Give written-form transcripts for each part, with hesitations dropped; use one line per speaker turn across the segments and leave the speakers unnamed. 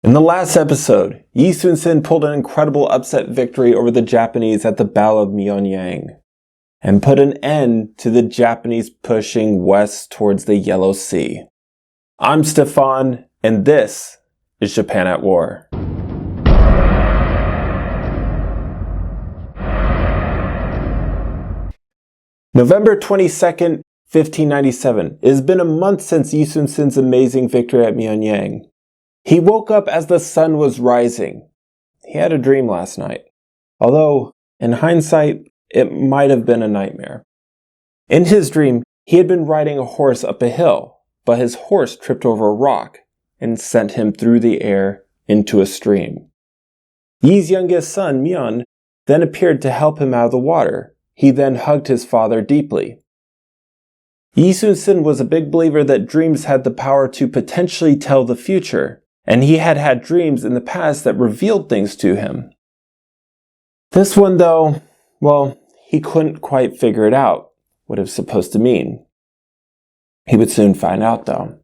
In the last episode, Yis Dream pulled an incredible upset victory over the Japanese at the Battle of Myeonyang, and put an end to the Japanese pushing west towards the Yellow Sea. I'm Stefan, and this is Japan at War. November 22nd, 1597. It has been a month since Yis Dream's amazing victory at Myeonyang. He woke up as the sun was rising. He had a dream last night, although, in hindsight, it might have been a nightmare. In his dream, he had been riding a horse up a hill, but his horse tripped over a rock and sent him through the air into a stream. Yi's youngest son, Myeon, then appeared to help him out of the water. He then hugged his father deeply. Yis Dream was a big believer that dreams had the power to potentially tell the future, and he had had dreams in the past that revealed things to him. This one, though, well, he couldn't quite figure it out, what it was supposed to mean. He would soon find out, though.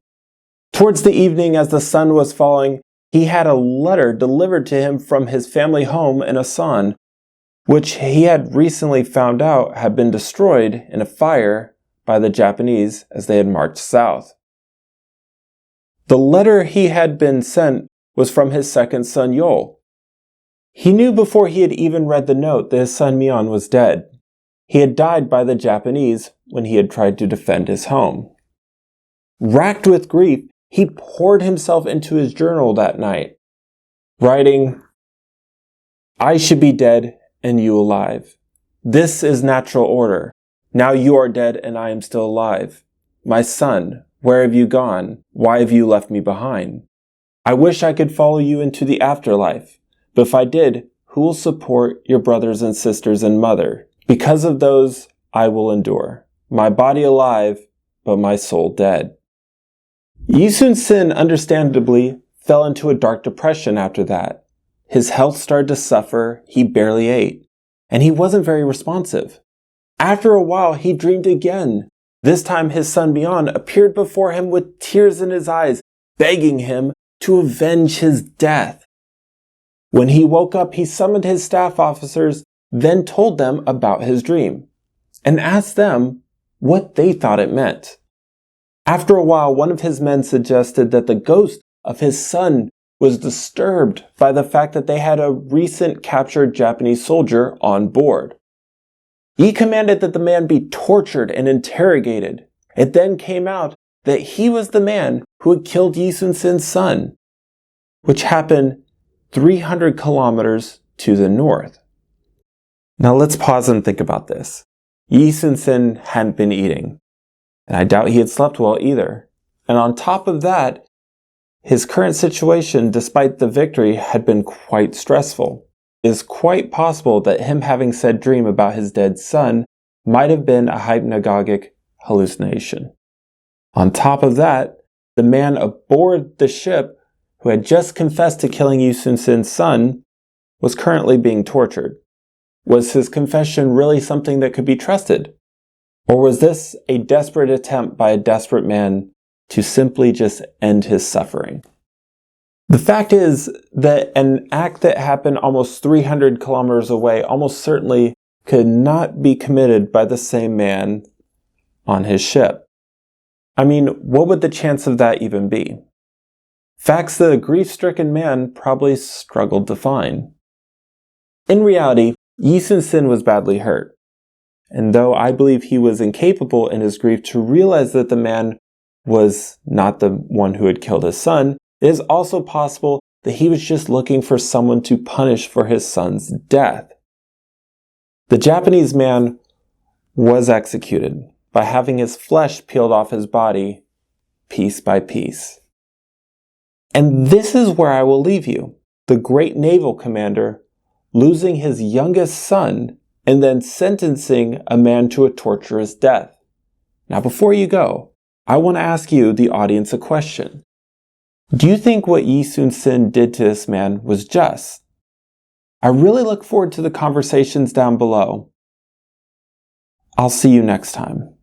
Towards the evening, as the sun was falling, he had a letter delivered to him from his family home in Asan, which he had recently found out had been destroyed in a fire by the Japanese as they had marched south. The letter he had been sent was from his second son, Yol. He knew before he had even read the note that his son Myeon was dead. He had died by the Japanese when he had tried to defend his home. Racked with grief, he poured himself into his journal that night, writing, "I should be dead and you alive. This is natural order. Now you are dead and I am still alive. My son, where have you gone? Why have you left me behind? I wish I could follow you into the afterlife, but if I did, who will support your brothers and sisters and mother? Because of those, I will endure. My body alive, but my soul dead." Yis Dream understandably fell into a dark depression after that. His health started to suffer, he barely ate, and he wasn't very responsive. After a while, he dreamed again. This time his son Myeon appeared before him with tears in his eyes, begging him to avenge his death. When he woke up, he summoned his staff officers, then told them about his dream, and asked them what they thought it meant. After a while, one of his men suggested that the ghost of his son was disturbed by the fact that they had a recent captured Japanese soldier on board. He commanded that the man be tortured and interrogated. It then came out that he was the man who had killed Yis Dream's son, which happened 300 kilometers to the north. Now let's pause and think about this. Yis Dream hadn't been eating, and I doubt he had slept well either. And on top of that, his current situation, despite the victory, had been quite stressful. It is quite possible that him having said dream about his dead son might have been a hypnagogic hallucination. On top of that, the man aboard the ship who had just confessed to killing Yis Dream's son was currently being tortured. Was his confession really something that could be trusted? Or was this a desperate attempt by a desperate man to simply just end his suffering? The fact is that an act that happened almost 300 kilometers away almost certainly could not be committed by the same man on his ship. I mean, what would the chance of that even be? Facts that a grief-stricken man probably struggled to find. In reality, Yis Dream was badly hurt, and though I believe he was incapable in his grief to realize that the man was not the one who had killed his son, it is also possible that he was just looking for someone to punish for his son's death. The Japanese man was executed by having his flesh peeled off his body piece by piece. And this is where I will leave you. The great naval commander losing his youngest son and then sentencing a man to a torturous death. Now before you go, I want to ask you, the audience, a question. Do you think what Yis Dream did to this man was just? I really look forward to the conversations down below. I'll see you next time.